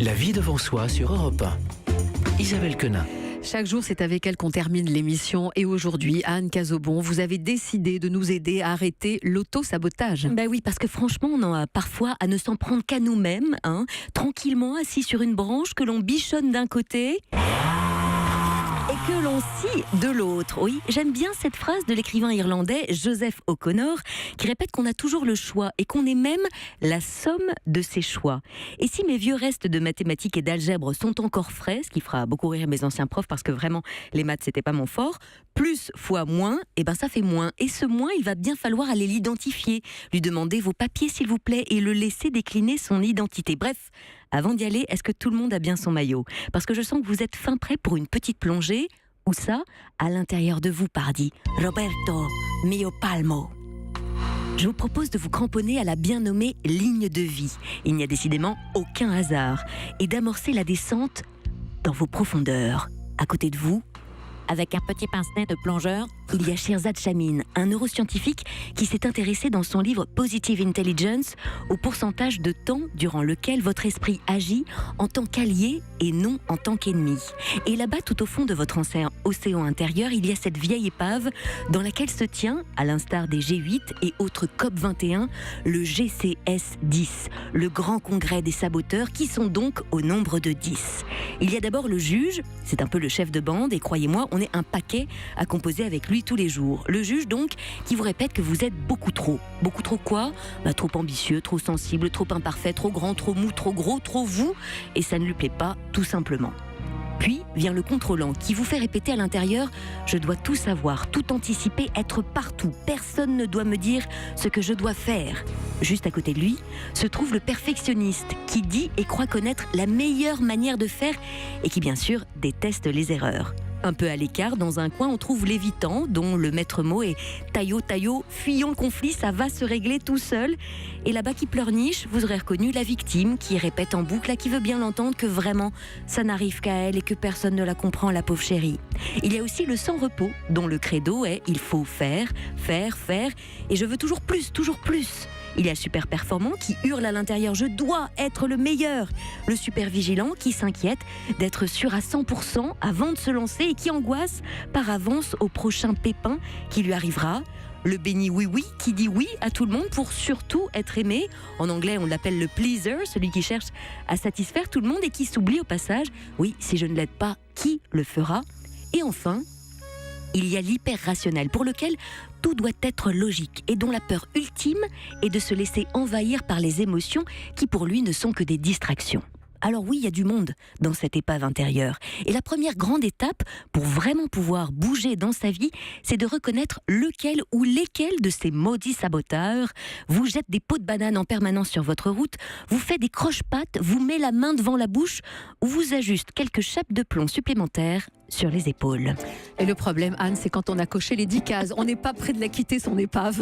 La vie devant soi sur Europe 1. Isabelle Quenin. Chaque jour, c'est avec elle qu'on termine l'émission. Et aujourd'hui, Anne Cazobon, vous avez décidé de nous aider à arrêter l'auto-sabotage. Ben oui, parce que franchement, on en a parfois à ne s'en prendre qu'à nous-mêmes, tranquillement assis sur une branche que l'on bichonne d'un côté et que l'on scie de l'autre. Oui, j'aime bien cette phrase de l'écrivain irlandais Joseph O'Connor qui répète qu'on a toujours le choix et qu'on est même la somme de ses choix. Et si mes vieux restes de mathématiques et d'algèbre sont encore frais, ce qui fera beaucoup rire mes anciens profs parce que vraiment les maths c'était pas mon fort, plus fois moins, et ben ça fait moins. Et ce moins, il va bien falloir aller l'identifier, lui demander vos papiers s'il vous plaît et le laisser décliner son identité. Bref, avant d'y aller, est-ce que tout le monde a bien son maillot? Parce que je sens que vous êtes fin prêt pour une petite plongée. Où ça? À l'intérieur de vous, pardi. Roberto mio palmo. Je vous propose de vous cramponner à la bien nommée ligne de vie. Il n'y a décidément aucun hasard. Et d'amorcer la descente dans vos profondeurs. À côté de vous, avec un petit pince-nez de plongeur, il y a Shirzad Chamine, un neuroscientifique qui s'est intéressé dans son livre Positive Intelligence au pourcentage de temps durant lequel votre esprit agit en tant qu'allié et non en tant qu'ennemi. Et là-bas, tout au fond de votre océan intérieur, il y a cette vieille épave dans laquelle se tient, à l'instar des G8 et autres COP21, le GCS10, le grand congrès des saboteurs qui sont donc au nombre de 10. Il y a d'abord le juge, c'est un peu le chef de bande et croyez-moi, on est un paquet à composer avec lui tous les jours. Le juge donc qui vous répète que vous êtes beaucoup trop. Beaucoup trop quoi? Trop ambitieux, trop sensible, trop imparfait, trop grand, trop mou, trop gros, trop vous. Et ça ne lui plaît pas, tout simplement. Puis vient le contrôlant qui vous fait répéter à l'intérieur « Je dois tout savoir, tout anticiper, être partout. Personne ne doit me dire ce que je dois faire. » Juste à côté de lui se trouve le perfectionniste qui dit et croit connaître la meilleure manière de faire et qui bien sûr déteste les erreurs. Un peu à l'écart, dans un coin, on trouve l'évitant, dont le maître mot est « Taillot, taillot, fuyons le conflit, ça va se régler tout seul ». Et là-bas qui pleurniche, vous aurez reconnu la victime qui répète en boucle, qui veut bien l'entendre, que vraiment, ça n'arrive qu'à elle et que personne ne la comprend, la pauvre chérie. Il y a aussi le sans-repos, dont le credo est « Il faut faire, faire, faire, et je veux toujours plus, toujours plus ». Il y a le super performant qui hurle à l'intérieur « Je dois être le meilleur ». Le super vigilant qui s'inquiète d'être sûr à 100% avant de se lancer et qui angoisse par avance au prochain pépin qui lui arrivera. Le béni oui-oui qui dit oui à tout le monde pour surtout être aimé. En anglais, on l'appelle le pleaser, celui qui cherche à satisfaire tout le monde et qui s'oublie au passage. Oui, si je ne l'aide pas, qui le fera? Et enfin, il y a l'hyper-rationnel pour lequel tout doit être logique et dont la peur ultime est de se laisser envahir par les émotions qui pour lui ne sont que des distractions. Alors oui, il y a du monde dans cette épave intérieure. Et la première grande étape pour vraiment pouvoir bouger dans sa vie, c'est de reconnaître lequel ou lesquels de ces maudits saboteurs vous jettent des pots de banane en permanence sur votre route, vous fait des croche-pattes, vous met la main devant la bouche ou vous ajuste quelques chapes de plomb supplémentaires sur les épaules. Et le problème, Anne, c'est quand on a coché les 10 cases, on n'est pas près de la quitter son épave.